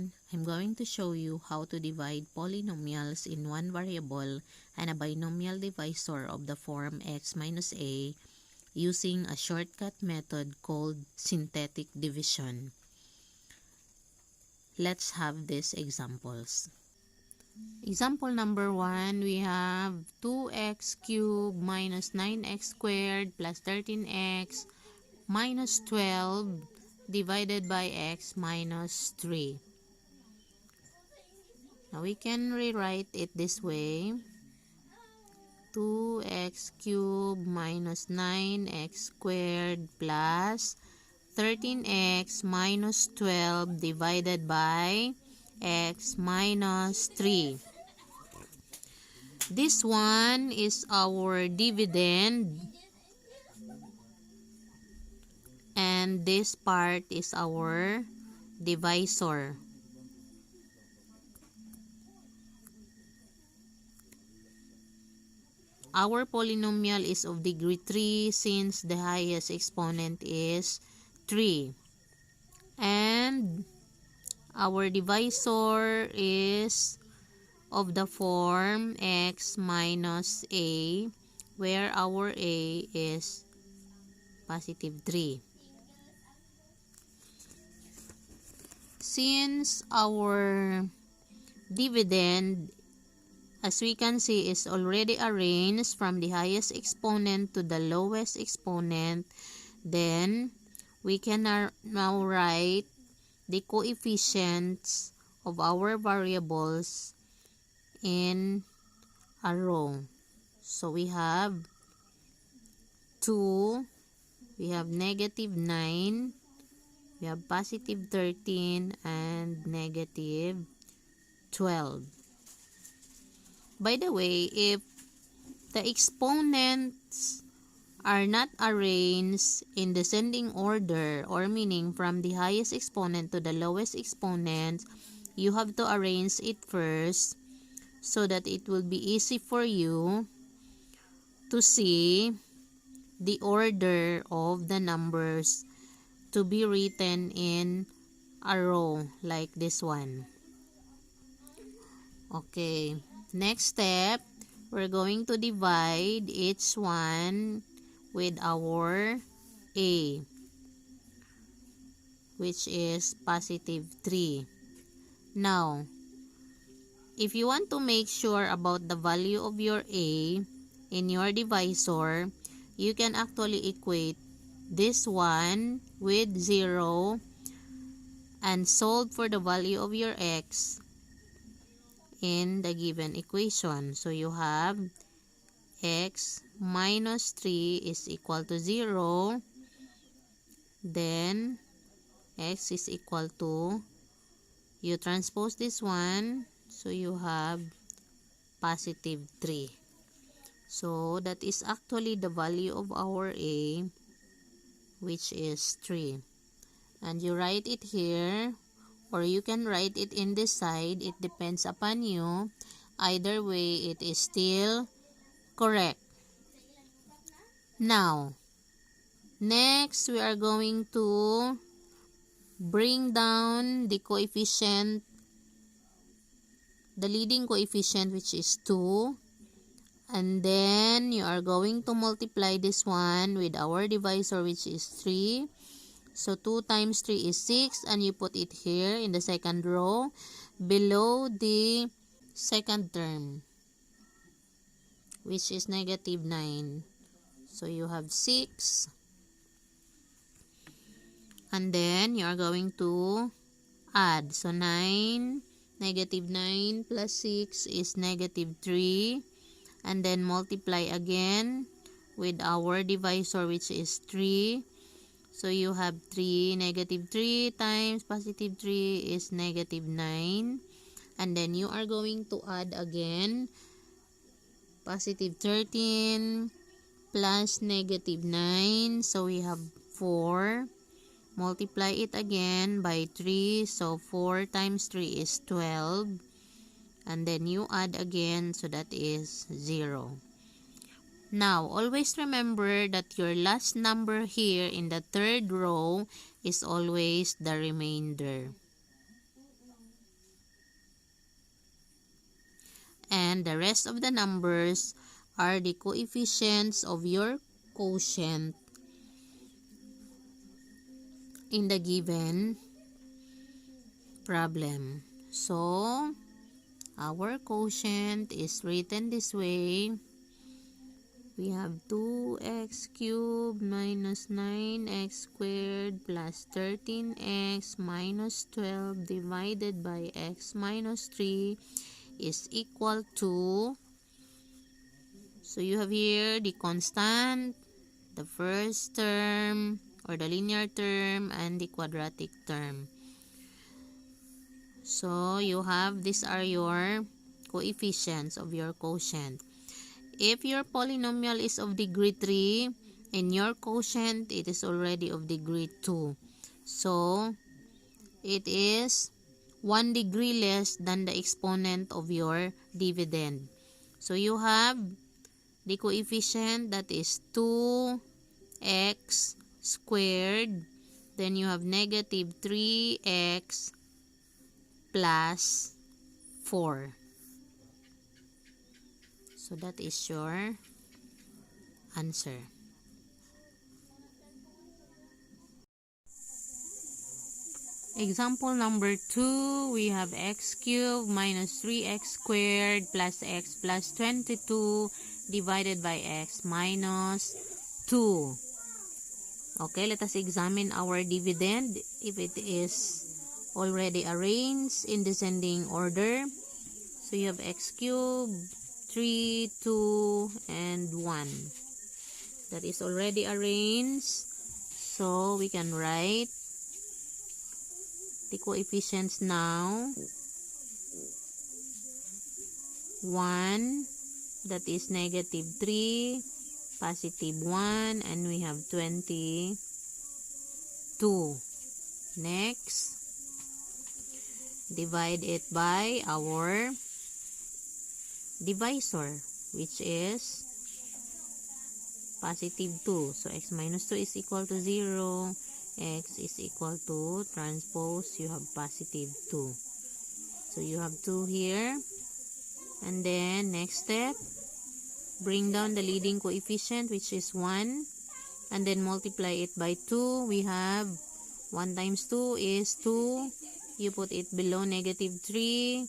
everyone! I'm going to show you how to divide polynomials in one variable and a binomial divisor of the form x minus a using a shortcut method called synthetic division. Let's have these examples. Example number 1, we have 2x cubed minus 9x squared plus 13x minus 12 divided by x minus 3. Now we can rewrite it this way. 2x cubed minus 9x squared plus 13x minus 12 divided by x minus 3. This one is our dividend and this part is our divisor. Our polynomial is of degree 3 since the highest exponent is 3. And our divisor is of the form x minus a, where our a is positive 3. Since our dividend, as we can see, is already arranged from the highest exponent to the lowest exponent, then we can now write the coefficients of our variables in a row. So we have 2, we have negative 9, we have positive 13, and negative 12. By the way, if the exponents are not arranged in descending order, or meaning from the highest exponent to the lowest exponent, you have to arrange it first so that it will be easy for you to see the order of the numbers to be written in a row like this one. Okay, next step, we're going to divide each one with our a, which is positive 3. Now, if you want to make sure about the value of your a in your divisor, you can actually equate this one with 0 and solve for the value of your x in the given equation. So you have x minus 3 is equal to 0. Then x is equal to, you transpose this one, so you have positive 3. So that is actually the value of our a, which is 3. And you write it here, or you can write it in this side. It depends upon you. Either way, it is still correct. Now, next we are going to bring down the coefficient, the leading coefficient, which is 2. And then you are going to multiply this one with our divisor, which is 3. So 2 times 3 is 6, and you put it here in the second row below the second term, which is negative 9. So you have 6. And then you are going to add. So 9, negative 9 plus 6 is negative 3. And then multiply again with our divisor, which is 3. So you have 3, negative 3 times positive 3 is negative 9. And then you are going to add again positive 13 plus negative 9. So we have 4. Multiply it again by 3. So 4 times 3 is 12. And then you add again, so that is 0. Now, always remember that your last number here in the third row is always the remainder. and the rest of the numbers are the coefficients of your quotient in the given problem. So, our quotient is written this way. We have 2x cubed minus 9x squared plus 13x minus 12 divided by x minus 3 is equal to, so you have here the constant, the first term or the linear term, and the quadratic term. So you have, these are your coefficients of your quotient. If your polynomial is of degree 3, in your quotient, it is already of degree 2. So, it is 1 degree less than the exponent of your dividend. So, you have the coefficient that is 2x squared. Then, you have negative 3x plus 4. So, that is your answer. Example number 2, we have x cubed minus 3x squared plus x plus 22 divided by x minus 2. Okay, let us examine our dividend if it is already arranged in descending order. So you have x cubed, 3, 2, and 1. That is already arranged. So we can write the coefficients now. 1, that is negative 3, positive 1, and we have 22. Next, divide it by our divisor, which is positive 2. So x minus 2 is equal to 0. X is equal to transpose, you have positive 2. So you have 2 here. And then next step, bring down the leading coefficient, which is 1. And then multiply it by 2. We have 1 times 2 is 2. You put it below negative 3.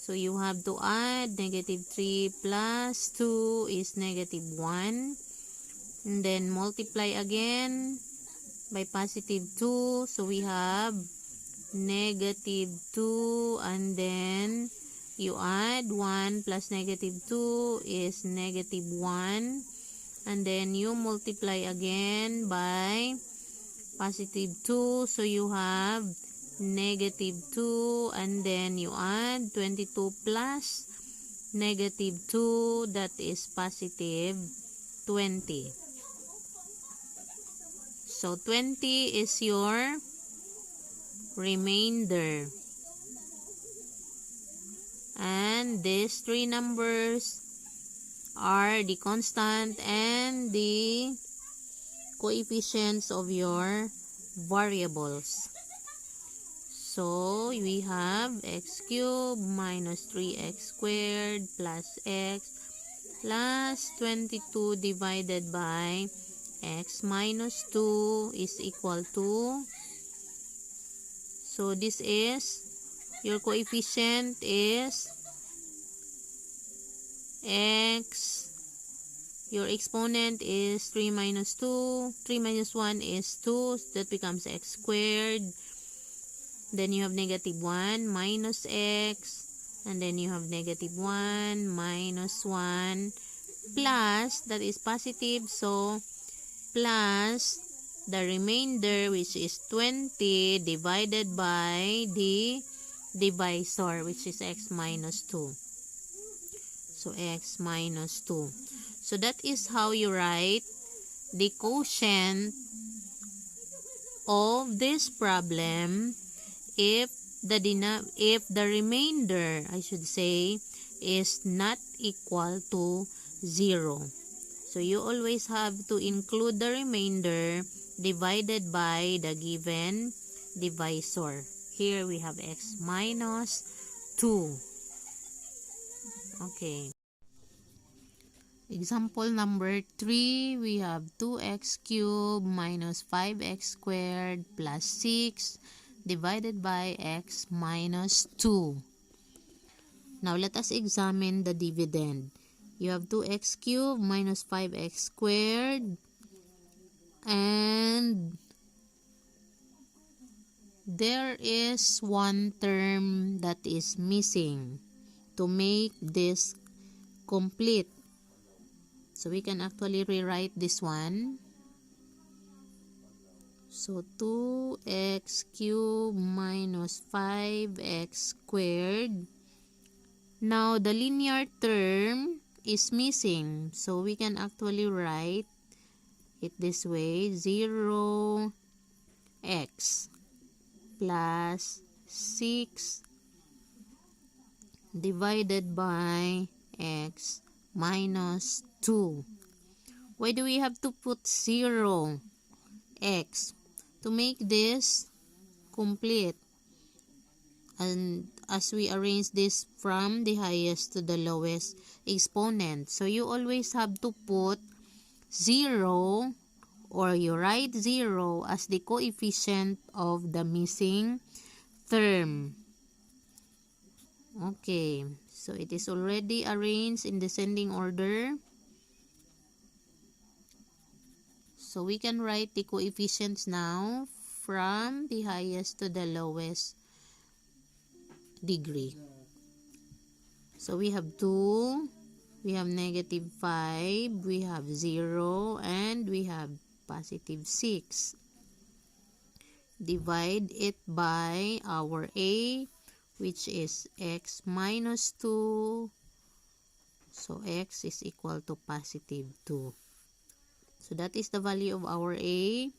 So you have to add negative 3 plus 2 is negative 1. And then multiply again by positive 2. So we have negative 2, and then you add 1 plus negative 2 is negative 1. And then you multiply again by positive 2. So you have negative 2, and then you add 22 plus negative 2, that is positive 20. So 20 is your remainder. And these three numbers are the constant and the coefficients of your variables. So we have x cubed minus 3x squared plus x plus 22 divided by x minus 2 is equal to, so this is, your coefficient is x, your exponent is 3 minus 2, 3 minus 1 is 2, so that becomes x squared. Then you have negative 1 minus x, and then you have negative 1 minus 1 plus, that is positive, so plus the remainder, which is 20 divided by the divisor, which is x minus 2. So x minus 2. So that is how you write the quotient of this problem if the remainder, I should say, is not equal to 0. So you always have to include the remainder divided by the given divisor. Here we have x minus 2. Okay. Example number 3, we have 2x cubed minus 5x squared plus 6 divided by x minus 2. Now, let us examine the dividend. You have 2x cubed minus 5x squared, and there is one term that is missing to make this complete. So we can actually rewrite this one. So 2x cubed minus 5x squared. Now the linear term is missing. So we can actually write it this way. 0x plus 6 divided by x minus 2. Why do we have to put 0x? To make this complete. And as we arrange this from the highest to the lowest exponent. So you always have to put 0, or you write 0 as the coefficient of the missing term. Okay, so it is already arranged in descending order. So we can write the coefficients now from the highest to the lowest degree. So we have 2, we have negative 5, we have 0, and we have positive 6. Divide it by our a, which is x minus 2. So x is equal to positive 2. So that is the value of our a.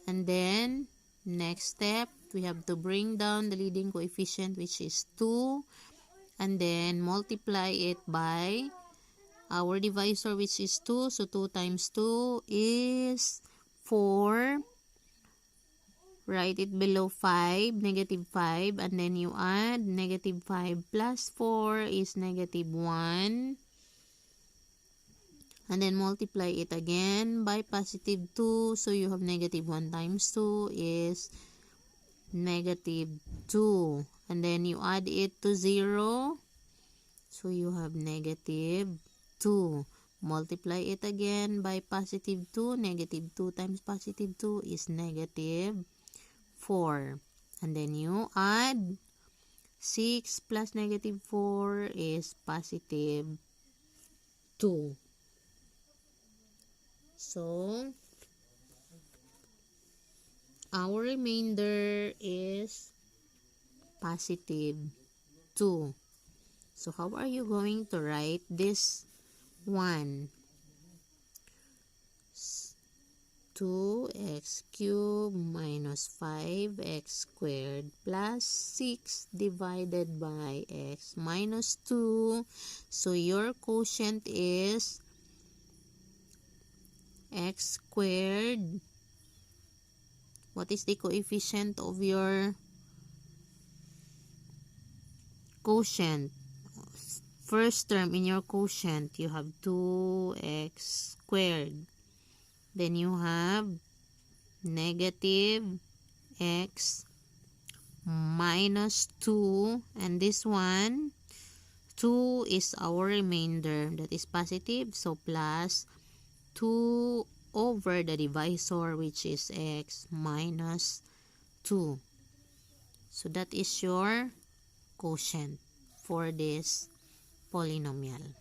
And then, next step, we have to bring down the leading coefficient, which is 2. And then, multiply it by our divisor, which is 2. So 2 times 2 is 4. Write it below 5, negative 5. And then you add negative 5 plus 4 is negative 1. And then multiply it again by positive 2. So you have negative 1 times 2 is negative 2. And then you add it to 0. So you have negative 2. Multiply it again by positive 2. Negative 2 times positive 2 is negative 4. And then you add 6 plus negative 4 is positive 2. So, our remainder is positive 2. So, how are you going to write this one? 2x cubed minus 5x squared plus 6 divided by x minus 2. So, your quotient is x squared. What is the coefficient of your quotient? First term in your quotient, you have 2x squared. Then you have negative x minus 2. And this one, 2 is our remainder. That is positive. So, plus 2 over the divisor, which is x minus 2. So that is your quotient for this polynomial.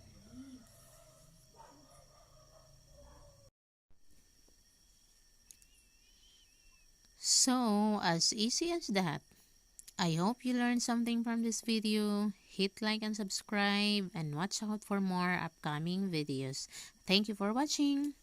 So, as easy as that. I hope you learned something from this video. Hit like and subscribe, and watch out for more upcoming videos. Thank you for watching.